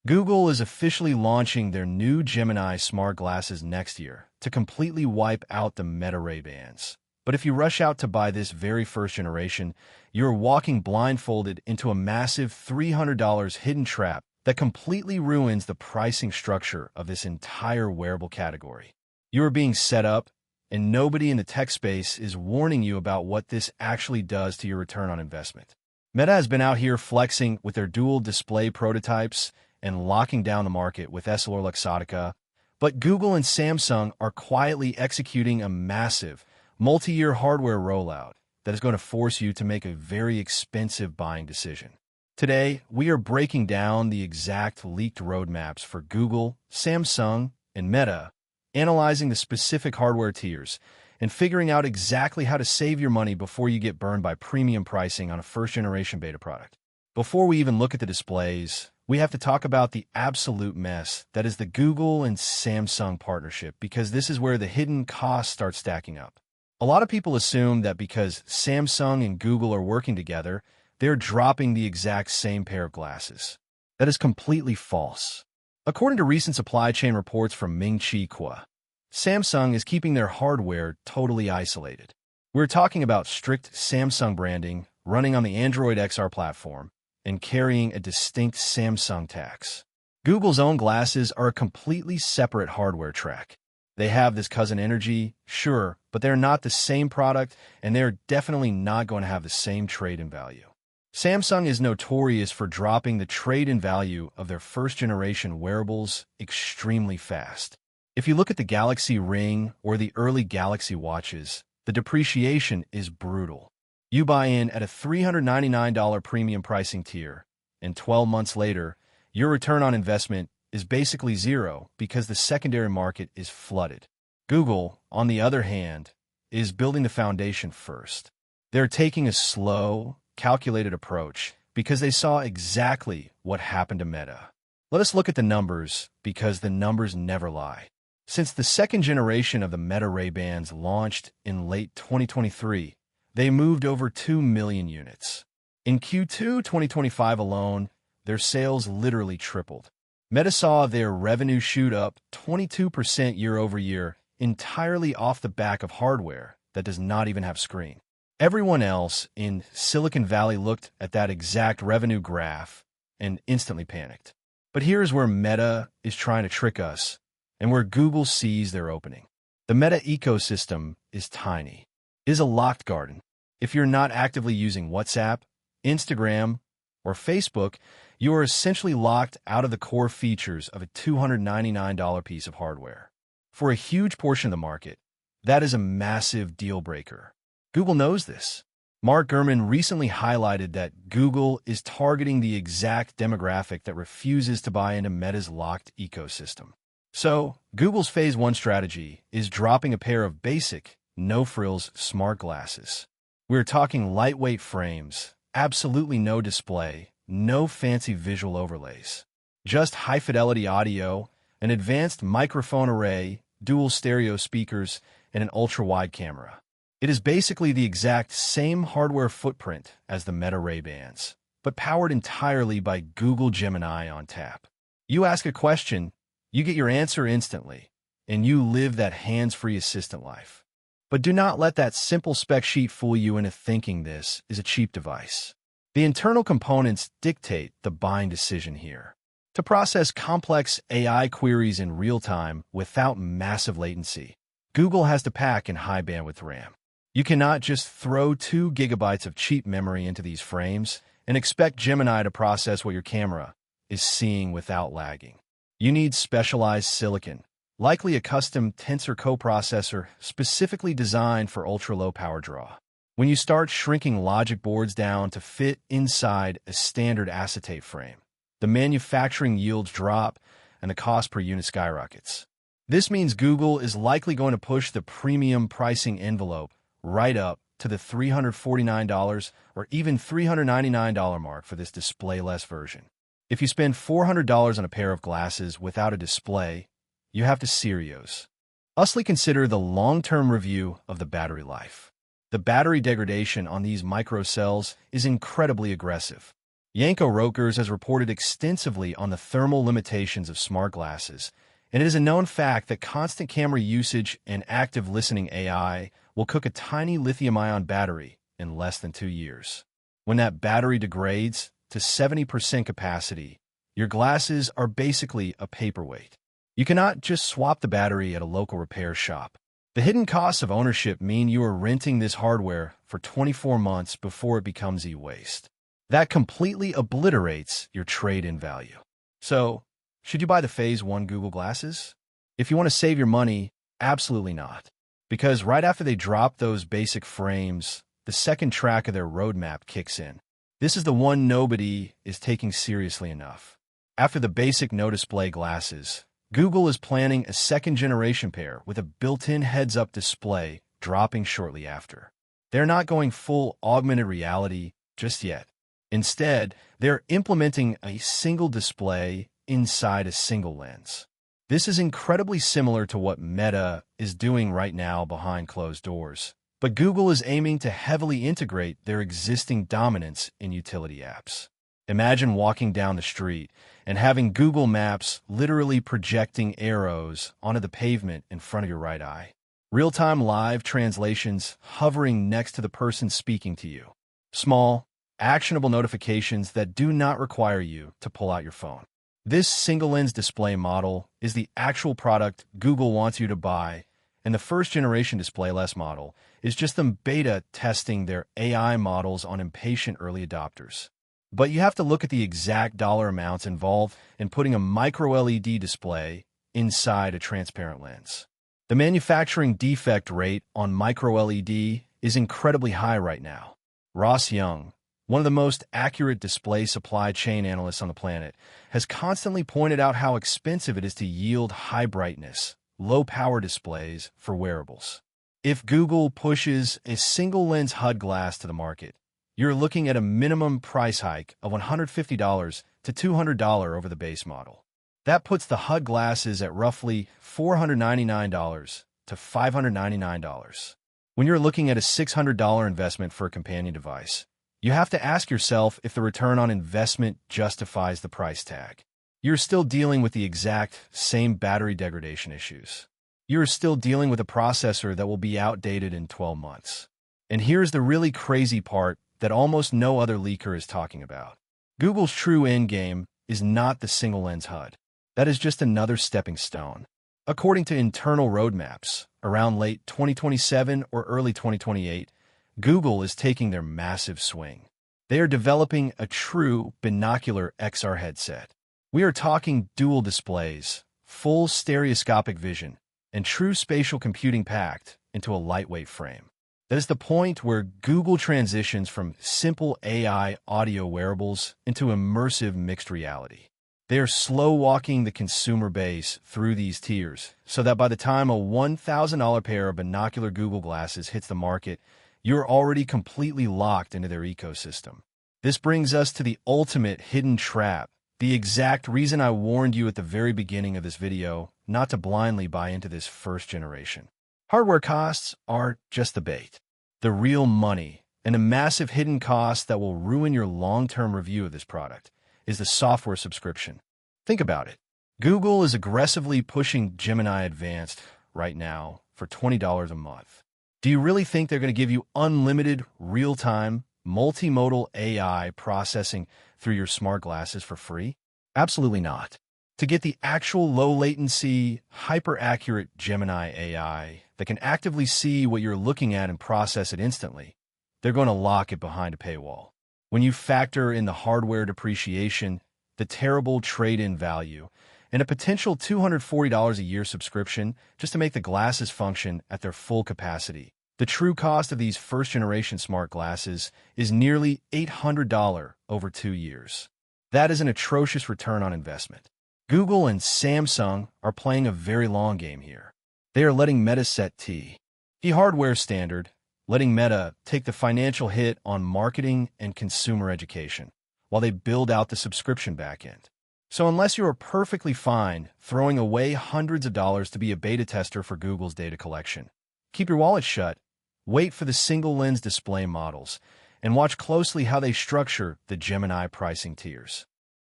Google is officially launching their new Gemini smart glasses next year to completely wipe out the Meta Ray-Bans. But if you rush out to buy this very first generation, you're walking blindfolded into a massive $300 hidden trap that completely ruins the pricing structure of this entire wearable category. You are being set up, and nobody in the tech space is warning you about what this actually does to your return on investment. Meta has been out here flexing with their dual display prototypes and locking down the market with EssilorLuxottica, but Google and Samsung are quietly executing a massive, multi-year hardware rollout that is going to force you to make a very expensive buying decision. Today, we are breaking down the exact leaked roadmaps for Google, Samsung, and Meta, analyzing the specific hardware tiers, and figuring out exactly how to save your money before you get burned by premium pricing on a first-generation beta product. Before we even look at the displays, we have to talk about the absolute mess that is the Google and Samsung partnership, because this is where the hidden costs start stacking up. A lot of people assume that because Samsung and Google are working together, they're dropping the exact same pair of glasses. That is completely false. According to recent supply chain reports from Ming-Chi Kuo, Samsung is keeping their hardware totally isolated. We're talking about strict Samsung branding, running on the Android XR platform, and carrying a distinct Samsung tax. Google's own glasses are a completely separate hardware track. They have this cousin energy, sure, but they're not the same product, and they're definitely not going to have the same trade-in value. Samsung is notorious for dropping the trade-in value of their first-generation wearables extremely fast. If you look at the Galaxy Ring or the early Galaxy watches, the depreciation is brutal. You buy in at a $399 premium pricing tier, and 12 months later, your return on investment is basically zero because the secondary market is flooded. Google, on the other hand, is building the foundation first. They're taking a slow, calculated approach because they saw exactly what happened to Meta. Let us look at the numbers, because the numbers never lie. Since the second generation of the Meta Ray-Bans launched in late 2023, they moved over 2 million units. In Q2 2025 alone, their sales literally tripled. Meta saw their revenue shoot up 22% year over year, entirely off the back of hardware that does not even have screen. Everyone else in Silicon Valley looked at that exact revenue graph and instantly panicked. But here's where Meta is trying to trick us, and where Google sees their opening. The Meta ecosystem is tiny. It is a locked garden. If you're not actively using WhatsApp, Instagram, or Facebook, you are essentially locked out of the core features of a $299 piece of hardware. For a huge portion of the market, that is a massive deal breaker. Google knows this. Mark Gurman recently highlighted that Google is targeting the exact demographic that refuses to buy into Meta's locked ecosystem. So, Google's Phase 1 strategy is dropping a pair of basic, no-frills smart glasses. We're talking lightweight frames, absolutely no display, no fancy visual overlays. Just high-fidelity audio, an advanced microphone array, dual stereo speakers, and an ultra-wide camera. It is basically the exact same hardware footprint as the Meta Ray-Bans, but powered entirely by Google Gemini on tap. You ask a question, you get your answer instantly, and you live that hands-free assistant life. But do not let that simple spec sheet fool you into thinking this is a cheap device. The internal components dictate the buying decision here. To process complex AI queries in real time without massive latency, Google has to pack in high bandwidth RAM. You cannot just throw 2 gigabytes of cheap memory into these frames and expect Gemini to process what your camera is seeing without lagging. You need specialized silicon, likely a custom Tensor coprocessor specifically designed for ultra-low power draw. When you start shrinking logic boards down to fit inside a standard acetate frame, the manufacturing yields drop and the cost per unit skyrockets. This means Google is likely going to push the premium pricing envelope right up to the $349 or even $399 mark for this display-less version. If you spend $400 on a pair of glasses without a display, you have to seriously consider the long-term review of the battery life. The battery degradation on these microcells is incredibly aggressive. Yanko Rokers has reported extensively on the thermal limitations of smart glasses, and it is a known fact that constant camera usage and active listening AI will cook a tiny lithium-ion battery in less than 2 years. When that battery degrades to 70% capacity, your glasses are basically a paperweight. You cannot just swap the battery at a local repair shop. The hidden costs of ownership mean you are renting this hardware for 24 months before it becomes e-waste. That completely obliterates your trade-in value. So, should you buy the Phase 1 Google Glasses? If you want to save your money, absolutely not. Because right after they drop those basic frames, the second track of their roadmap kicks in. This is the one nobody is taking seriously enough. After the basic no-display glasses, Google is planning a second-generation pair with a built-in heads-up display dropping shortly after. They're not going full augmented reality just yet. Instead, they're implementing a single display inside a single lens. This is incredibly similar to what Meta is doing right now behind closed doors. But Google is aiming to heavily integrate their existing dominance in utility apps. Imagine walking down the street and having Google Maps literally projecting arrows onto the pavement in front of your right eye. Real-time live translations hovering next to the person speaking to you. Small, actionable notifications that do not require you to pull out your phone. This single-lens display model is the actual product Google wants you to buy, and the first-generation DisplayLess model is just them beta testing their AI models on impatient early adopters. But you have to look at the exact dollar amounts involved in putting a micro-LED display inside a transparent lens. The manufacturing defect rate on micro-LED is incredibly high right now. Ross Young, one of the most accurate display supply chain analysts on the planet, has constantly pointed out how expensive it is to yield high brightness, low-power displays for wearables. If Google pushes a single-lens HUD glass to the market, you're looking at a minimum price hike of $150 to $200 over the base model. That puts the HUD glasses at roughly $499 to $599. When you're looking at a $600 investment for a companion device, you have to ask yourself if the return on investment justifies the price tag. You're still dealing with the exact same battery degradation issues. You're still dealing with a processor that will be outdated in 12 months. And here's the really crazy part that almost no other leaker is talking about. Google's true endgame is not the single-lens HUD. That is just another stepping stone. According to internal roadmaps, around late 2027 or early 2028, Google is taking their massive swing. They are developing a true binocular XR headset. We are talking dual displays, full stereoscopic vision, and true spatial computing packed into a lightweight frame. That is the point where Google transitions from simple AI audio wearables into immersive mixed reality. They are slow-walking the consumer base through these tiers so that by the time a $1,000 pair of binocular Google glasses hits the market, you're already completely locked into their ecosystem. This brings us to the ultimate hidden trap, the exact reason I warned you at the very beginning of this video not to blindly buy into this first generation. Hardware costs are just the bait. The real money, and a massive hidden cost that will ruin your long-term review of this product, is the software subscription. Think about it. Google is aggressively pushing Gemini Advanced right now for $20 a month. Do you really think they're going to give you unlimited, real-time, multimodal AI processing through your smart glasses for free? Absolutely not. To get the actual low-latency, hyper-accurate Gemini AI that can actively see what you're looking at and process it instantly, they're going to lock it behind a paywall. When you factor in the hardware depreciation, the terrible trade-in value, and a potential $240 a year subscription just to make the glasses function at their full capacity, the true cost of these first-generation smart glasses is nearly $800 over 2 years. That is an atrocious return on investment. Google and Samsung are playing a very long game here. They are letting Meta set the hardware standard, letting Meta take the financial hit on marketing and consumer education, while they build out the subscription backend. So unless you are perfectly fine throwing away hundreds of dollars to be a beta tester for Google's data collection, keep your wallet shut, wait for the single-lens display models, and watch closely how they structure the Gemini pricing tiers.